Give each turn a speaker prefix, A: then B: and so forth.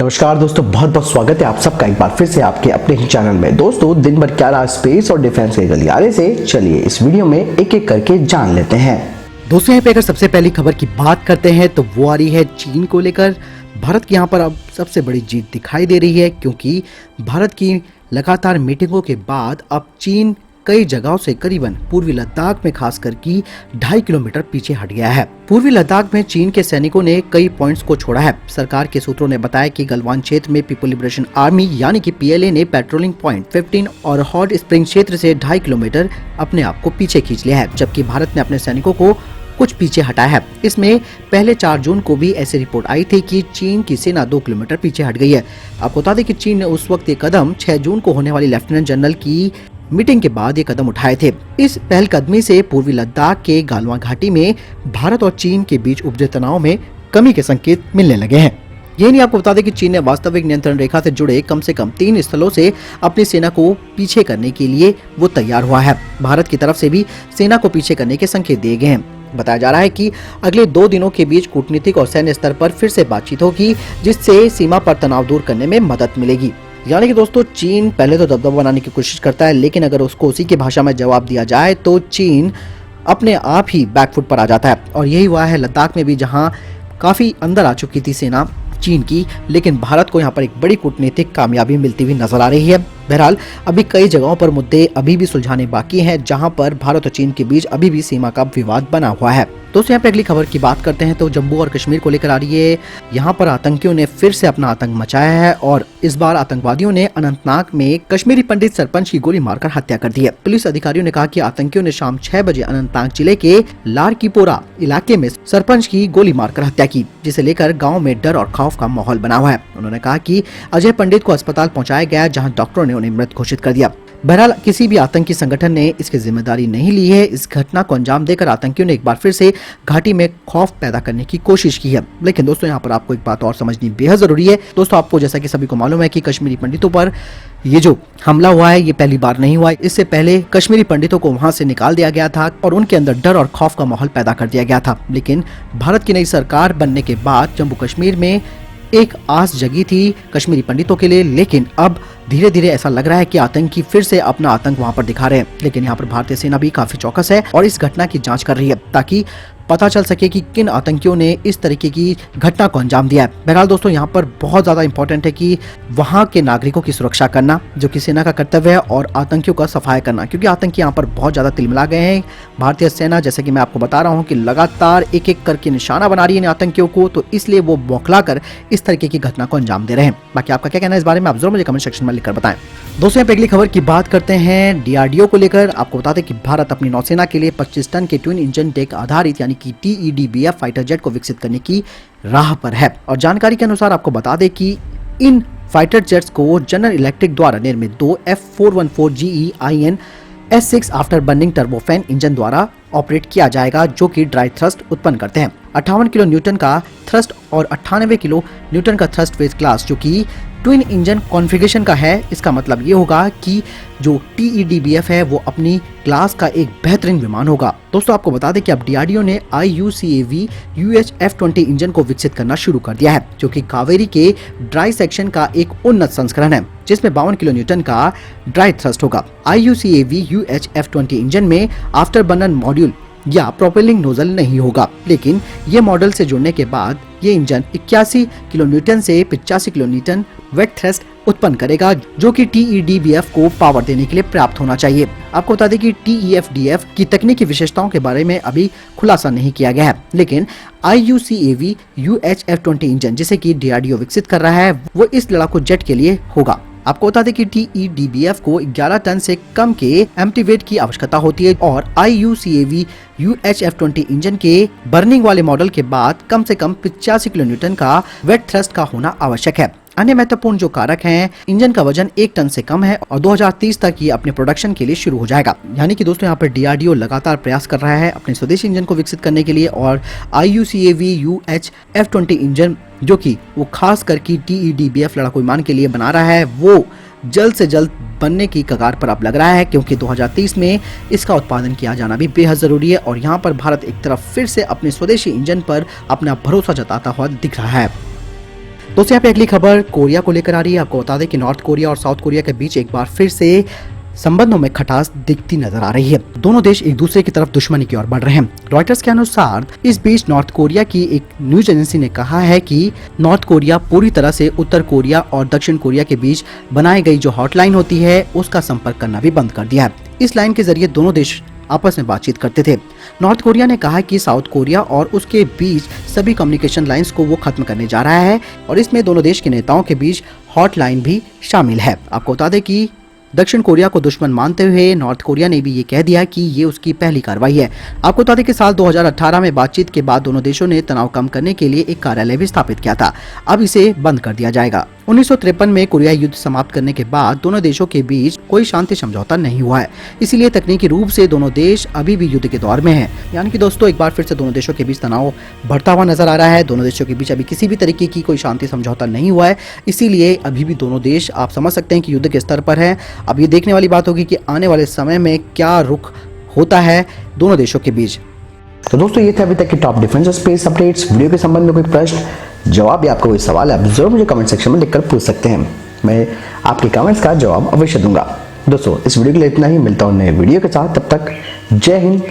A: नमस्कार दोस्तों, बहुत बहुत स्वागत है आप सबका एक बार फिर से आपके अपने ही चैनल में। दोस्तों, दिन भर क्या रहा स्पेस और डिफेंस के गलियारे से, चलिए इस वीडियो में एक एक करके जान लेते हैं।
B: दोस्तों, यहाँ पे अगर सबसे पहली खबर की बात करते हैं तो वो आ रही है चीन को लेकर। भारत की यहाँ पर अब सबसे बड़ी जीत दिखाई दे रही है, क्योंकि भारत की लगातार मीटिंगों के बाद अब चीन कई जगहों से करीबन पूर्वी लद्दाख में खासकर की 2.5 किलोमीटर पीछे हट गया है। पूर्वी लद्दाख में चीन के सैनिकों ने कई पॉइंट्स को छोड़ा है। सरकार के सूत्रों ने बताया कि गलवान क्षेत्र में पीपल लिबरेशन आर्मी यानी कि पीएलए ने पेट्रोलिंग पॉइंट 15 और हॉट स्प्रिंग क्षेत्र से 2.5 किलोमीटर अपने आप को पीछे खींच लिया है, जबकि भारत ने अपने सैनिकों को कुछ पीछे हटाया है। इसमें पहले 4 जून को भी ऐसी रिपोर्ट आई थी कि चीन की सेना 2 किलोमीटर पीछे हट गई है। आपको बता दें कि चीन ने उस वक्त ये कदम 6 जून को होने वाली लेफ्टिनेंट जनरल की मीटिंग के बाद ये कदम उठाए थे। इस पहलकदमी से पूर्वी लद्दाख के गालवा घाटी में भारत और चीन के बीच उपजे तनाव में कमी के संकेत मिलने लगे हैं। ये नहीं, आपको बता दें कि चीन ने वास्तविक नियंत्रण रेखा से जुड़े कम से कम 3 स्थलों से अपनी सेना को पीछे करने के लिए वो तैयार हुआ है। भारत की तरफ से भी सेना को पीछे करने के संकेत दिए गए हैं। बताया जा रहा है कि अगले 2 दिनों के बीच कूटनीतिक और सैन्य स्तर पर फिर से बातचीत होगी, जिससे सीमा पर तनाव दूर करने में मदद मिलेगी। यानी कि दोस्तों, चीन पहले तो दबदबा बनाने की कोशिश करता है, लेकिन अगर उसको उसी की भाषा में जवाब दिया जाए तो चीन अपने आप ही बैकफुट पर आ जाता है। और यही हुआ है लद्दाख में भी, जहां काफी अंदर आ चुकी थी सेना चीन की, लेकिन भारत को यहाँ पर एक बड़ी कूटनीतिक कामयाबी मिलती हुई नजर आ रही है। बहरहाल अभी कई जगहों पर मुद्दे अभी भी सुलझाने बाकी हैं, जहां पर भारत और चीन के बीच अभी भी सीमा का विवाद बना हुआ है। दोस्तों, यहाँ पे अगली खबर की बात करते हैं तो जम्मू और कश्मीर को लेकर आ रही है। यहाँ पर आतंकियों ने फिर से अपना आतंक मचाया है और इस बार आतंकवादियों ने अनंतनाग में कश्मीरी पंडित सरपंच की गोली मारकर हत्या कर दी है। पुलिस अधिकारियों ने कहा कि आतंकियों ने शाम 6 बजे अनंतनाग जिले के लारकीपोरा इलाके में सरपंच की गोली मारकर हत्या की, जिसे लेकर गाँव में डर और खौफ का माहौल बना हुआ है। उन्होंने कहा कि अजय पंडित को अस्पताल पहुँचाया गया, जहाँ डॉक्टरों ने उन्हें मृत घोषित कर दिया। बहरहाल किसी भी आतंकी संगठन ने इसकी जिम्मेदारी नहीं ली है। इस घटना को अंजाम देकर आतंकियों ने एक बार फिर से घाटी में खौफ पैदा करने की कोशिश की है। लेकिन दोस्तों, यहाँ पर आपको एक बात और समझनी बेहद जरूरी है। दोस्तों, आपको जैसा कि सभी को मालूम है कि कश्मीरी पंडितों पर ये जो हमला हुआ है, ये पहली बार नहीं हुआ है। इससे पहले कश्मीरी पंडितों को वहां से निकाल दिया गया था और उनके अंदर डर और खौफ का माहौल पैदा कर दिया गया था। लेकिन भारत की नई सरकार बनने के बाद जम्मू कश्मीर में एक आस जगी थी कश्मीरी पंडितों के लिए, लेकिन अब धीरे धीरे ऐसा लग रहा है कि आतंकी फिर से अपना आतंक वहां पर दिखा रहे हैं। लेकिन यहाँ पर भारतीय सेना भी काफी चौकस है और इस घटना की जांच कर रही है, ताकि पता चल सके कि किन आतंकियों ने इस तरीके की घटना को अंजाम दिया है। बहरहाल दोस्तों, यहाँ पर बहुत ज्यादा इंपॉर्टेंट है कि वहां के नागरिकों की सुरक्षा करना, जो कि सेना का कर्तव्य है, और आतंकियों का सफाया करना, क्योंकि आतंकी यहाँ पर बहुत ज्यादा तिलमिला गए हैं। भारतीय सेना, जैसे कि मैं आपको बता रहा हूँ, कि लगातार एक एक करके निशाना बना रही है आतंकियों को, तो इसलिए वो बौखला कर इस तरीके की घटना को अंजाम दे रहे हैं। बाकी आपका क्या कहना है इस बारे में, आप जरूर मुझे कमेंट सेक्शन में लिखकर बताएं। दोस्तों, यहाँ पे अगली खबर की बात करते हैं डीआरडीओ को लेकर। आपको बता दें कि भारत अपनी नौसेना के लिए 25 टन के ट्विन इंजन टेक आधारित यानी कि TEDBF फाइटर जेट को विकसित करने की राह पर है। और जानकारी के अनुसार आपको बता दें कि इन फाइटर जेट्स को जनरल इलेक्ट्रिक द्वारा निर्मित 2 F414GE IN-S6 after burning turbofan engine द्वारा ऑपरेट किया जाएगा, जो कि ड्राई थ्रस्ट उत्पन्न करते हैं। 58 किलो न्यूटन का थ्रस्ट और 98 किलो न्यूटन का थ्रस्ट फेज क्लास, जो कि ट्विन इंजन कॉन्फ़िगरेशन का है। इसका मतलब ये होगा कि जो TEDBF है वो अपनी क्लास का एक बेहतरीन विमान होगा। दोस्तों, आपको बता दें कि अब DRDO ने IUCAV UH-F20 इंजन को विकसित करना शुरू कर दिया है, जो कि कावेरी के ड्राई सेक्शन का एक उन्नत संस्करण है, जिसमें 52 किलो न्यूटन का ड्राई थ्रस्ट होगा। IUCAV UH-F20 इंजन में आफ्टर बर्नर मॉड्यूल या प्रोपेलिंग नोजल नहीं होगा, लेकिन ये मॉडल से जुड़ने के बाद ये इंजन 81 किलो न्यूटन से 85 किलो न्यूटन वेट थ्रस्ट उत्पन्न करेगा, जो कि TEDBF को पावर देने के लिए पर्याप्त होना चाहिए। आपको बता दें कि TEFDF की तकनीकी विशेषताओं के बारे में अभी खुलासा नहीं किया गया है, लेकिन IUCAV UH-F20 इंजन, जिसे कि DRDO विकसित कर रहा है, वो इस लड़ाकू जेट के लिए होगा। आपको बता दें कि TEDBF को 11 टन से कम के एम्प्टी वेट की आवश्यकता होती है और IUCAV UH-F20 इंजन के बर्निंग वाले मॉडल के बाद कम से कम 85 किलो न्यूटन का वेट थ्रस्ट का होना आवश्यक है। अन्य महत्वपूर्ण जो कारक हैं, इंजन का वजन 1 टन से कम है और 2030 तक ये अपने प्रोडक्शन के लिए शुरू हो जाएगा। यानी कि दोस्तों, यहाँ पर DRDO लगातार प्रयास कर रहा है अपने स्वदेशी इंजन को विकसित करने के लिए, और IUCAV UH-F20 इंजन, जो कि वो खास करके TEDBF लड़ाकू विमान के लिए बना रहा है, वो जल्द से जल्द बनने की कगार पर अब लग रहा है, क्योंकि 2030 में इसका उत्पादन किया जाना भी बेहद जरूरी है। और यहाँ पर भारत एक तरफ फिर से अपने स्वदेशी इंजन पर अपना भरोसा जताता हुआ दिख रहा है। दोस्तों यहाँ पे अगली खबर कोरिया को लेकर आ रही है। आपको बता दें कि नॉर्थ कोरिया और साउथ कोरिया के बीच एक बार फिर से संबंधों में खटास दिखती नजर आ रही है। दोनों देश एक दूसरे की तरफ दुश्मनी की ओर बढ़ रहे हैं। रॉयटर्स के अनुसार इस बीच नॉर्थ कोरिया की एक न्यूज एजेंसी ने कहा है कि नॉर्थ कोरिया पूरी तरह से उत्तर कोरिया और दक्षिण कोरिया के बीच बनाई गई जो हॉटलाइन होती है उसका संपर्क करना भी बंद कर दिया है। इस लाइन के जरिए दोनों देश आपस में बातचीत करते थे। नॉर्थ कोरिया ने कहा कि साउथ कोरिया और उसके बीच सभी कम्युनिकेशन लाइंस को वो खत्म करने जा रहा है और इसमें दोनों देश के नेताओं के बीच हॉटलाइन भी शामिल है। आपको बता दें कि दक्षिण कोरिया को दुश्मन मानते हुए नॉर्थ कोरिया ने भी ये कह दिया कि ये उसकी पहली कार्रवाई है। आपको बता दें कि साल 2018 में बातचीत के बाद दोनों देशों ने तनाव कम करने के लिए एक कार्यालय भी स्थापित किया था। अब इसे बंद कर दिया जाएगा। 1953 में कोरियाई युद्ध समाप्त करने के बाद दोनों देशों के बीच कोई शांति समझौता नहीं हुआ है, इसीलिए तकनीकी रूप से दोनों देश अभी भी युद्ध के दौर में हैं। यानी कि दोस्तों एक बार फिर से दोनों देशों के बीच तनाव बढ़ता हुआ नजर आ रहा है। दोनों देशों के बीच अभी किसी भी तरीके की कोई शांति समझौता नहीं हुआ है, इसीलिए अभी भी दोनों देश आप समझ सकते हैं कि युद्ध के स्तर पर है। अब ये देखने वाली बात होगी कि आने वाले समय में क्या रुख होता है दोनों देशों के बीच।
A: तो दोस्तों ये थे अभी तक के टॉप डिफेंस और स्पेस अपडेट्स। वीडियो के संबंध में कोई प्रश्न जवाब या आपका कोई सवाल है आप जरूर मुझे कमेंट सेक्शन में लिखकर पूछ सकते हैं। मैं आपके कमेंट्स का जवाब अवश्य दूंगा। दोस्तों इस वीडियो के लिए इतना ही, मिलता हूं नए वीडियो के साथ। तब तक जय हिंद,